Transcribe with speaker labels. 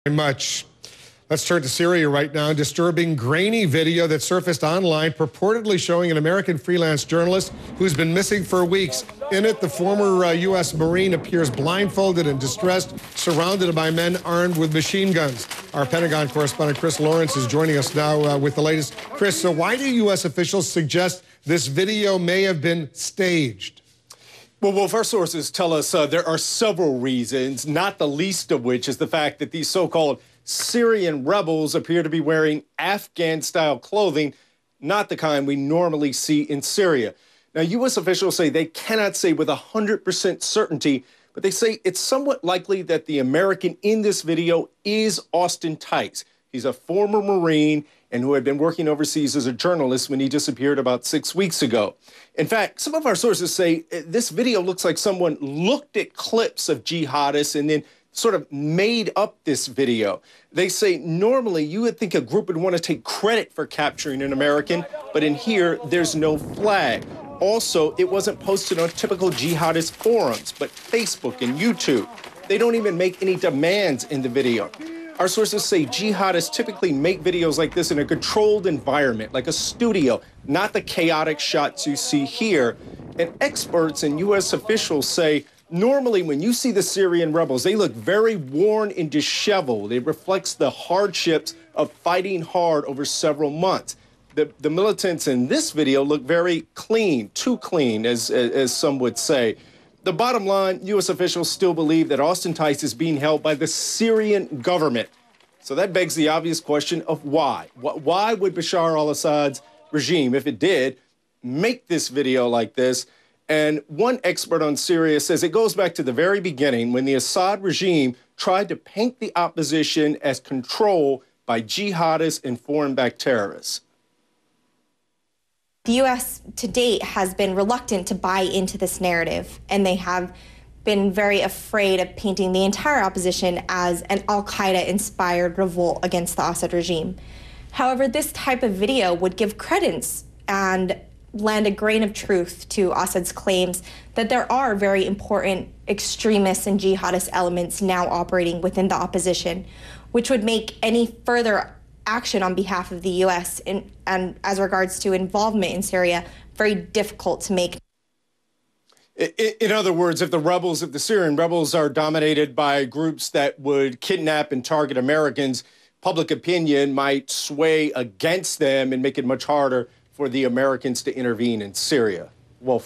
Speaker 1: Very much. Let's turn to Syria right now. Disturbing, grainy video that surfaced online purportedly showing an American freelance journalist who's been missing for weeks. In it, the former U.S. Marine appears blindfolded and distressed, surrounded by men armed with machine guns. Our Pentagon correspondent Chris Lawrence is joining us now with the latest. Chris, so why do U.S. officials suggest this video may have been staged?
Speaker 2: Well, first sources tell us there are several reasons, not the least of which is the fact that these so-called Syrian rebels appear to be wearing Afghan-style clothing, not the kind we normally see in Syria. Now, U.S. officials say they cannot say with 100% certainty, but they say it's somewhat likely that the American in this video is Austin Tice. He's a former Marine and who had been working overseas as a journalist when he disappeared about 6 weeks ago. In fact, some of our sources say this video looks like someone looked at clips of jihadists and then sort of made up this video. They say normally you would think a group would want to take credit for capturing an American, but in here, there's no flag. Also, it wasn't posted on typical jihadist forums, but Facebook and YouTube. They don't even make any demands in the video. Our sources say jihadists typically make videos like this in a controlled environment, like a studio, not the chaotic shots you see here. And experts and U.S. officials say normally when you see the Syrian rebels, they look very worn and disheveled. It reflects the hardships of fighting hard over several months. The militants in this video look very clean, too clean, as some would say. The bottom line, U.S. officials still believe that Austin Tice is being held by the Syrian government. So that begs the obvious question of why. Why would Bashar al-Assad's regime, if it did, make this video like this? And one expert on Syria says it goes back to the very beginning when the Assad regime tried to paint the opposition as controlled by jihadists and foreign-backed terrorists.
Speaker 3: The U.S. to date has been reluctant to buy into this narrative, and they have been very afraid of painting the entire opposition as an al-Qaeda-inspired revolt against the Assad regime. However, this type of video would give credence and lend a grain of truth to Assad's claims that there are very important extremist and jihadist elements now operating within the opposition, which would make any further action on behalf of the U.S. and as regards to involvement in Syria very difficult to make.
Speaker 2: In other words, if the Syrian rebels are dominated by groups that would kidnap and target Americans, public opinion might sway against them and make it much harder for the Americans to intervene in Syria. Well,